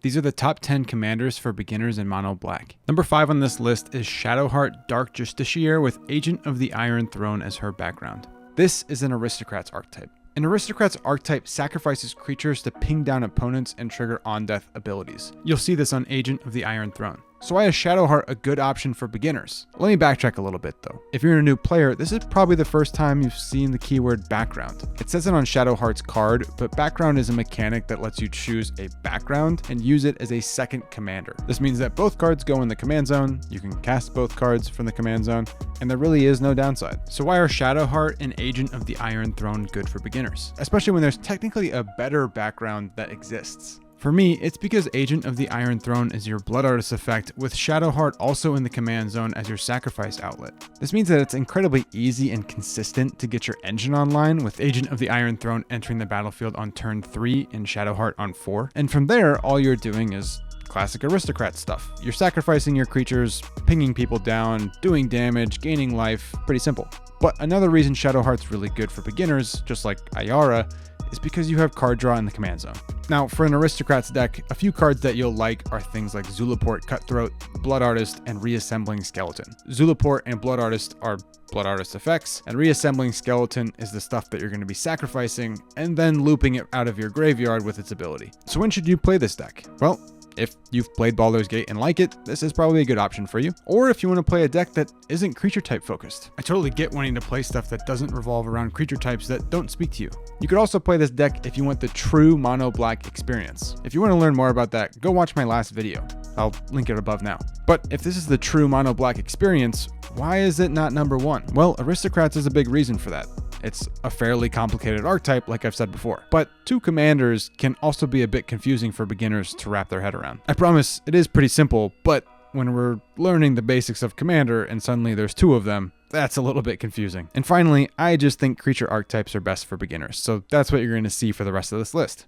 These are the top 10 commanders for beginners in mono black. Number 5 on this list is Shadowheart Dark Justiciar with Agent of the Iron Throne as her background. This is an Aristocrats archetype. An Aristocrats archetype sacrifices creatures to ping down opponents and trigger on-death abilities. You'll see this on Agent of the Iron Throne. So why is Shadowheart a good option for beginners? Let me backtrack a little bit though. If you're a new player, this is probably the first time you've seen the keyword background. It says it on Shadowheart's card, but background is a mechanic that lets you choose a background and use it as a second commander. This means that both cards go in the command zone, you can cast both cards from the command zone, and there really is no downside. So why are Shadowheart and Agent of the Iron Throne good for beginners? Especially when there's technically a better background that exists. For me, it's because Agent of the Iron Throne is your Blood Artist effect, with Shadowheart also in the command zone as your sacrifice outlet. This means that it's incredibly easy and consistent to get your engine online, with Agent of the Iron Throne entering the battlefield on turn 3 and Shadowheart on 4. And from there, all you're doing is classic aristocrat stuff. You're sacrificing your creatures, pinging people down, doing damage, gaining life, pretty simple. But another reason Shadowheart's really good for beginners, just like Ayara, is because you have card draw in the command zone. Now, for an Aristocrats deck, a few cards that you'll like are things like Zulaport Cutthroat, Blood Artist, and Reassembling Skeleton. Zulaport and Blood Artist are Blood Artist effects, and Reassembling Skeleton is the stuff that you're going to be sacrificing and then looping it out of your graveyard with its ability. So when should you play this deck? Well, if you've played Baldur's Gate and like it, this is probably a good option for you. Or if you want to play a deck that isn't creature type focused. I totally get wanting to play stuff that doesn't revolve around creature types that don't speak to you. You could also play this deck if you want the true mono black experience. If you want to learn more about that, go watch my last video. I'll link it above now. But if this is the true mono black experience, why is it not number 1? Well, Aristocrats is a big reason for that. It's a fairly complicated archetype, like I've said before. But 2 commanders can also be a bit confusing for beginners to wrap their head around. I promise it is pretty simple, but when we're learning the basics of commander and suddenly there's 2 of them, that's a little bit confusing. And finally, I just think creature archetypes are best for beginners, so that's what you're going to see for the rest of this list.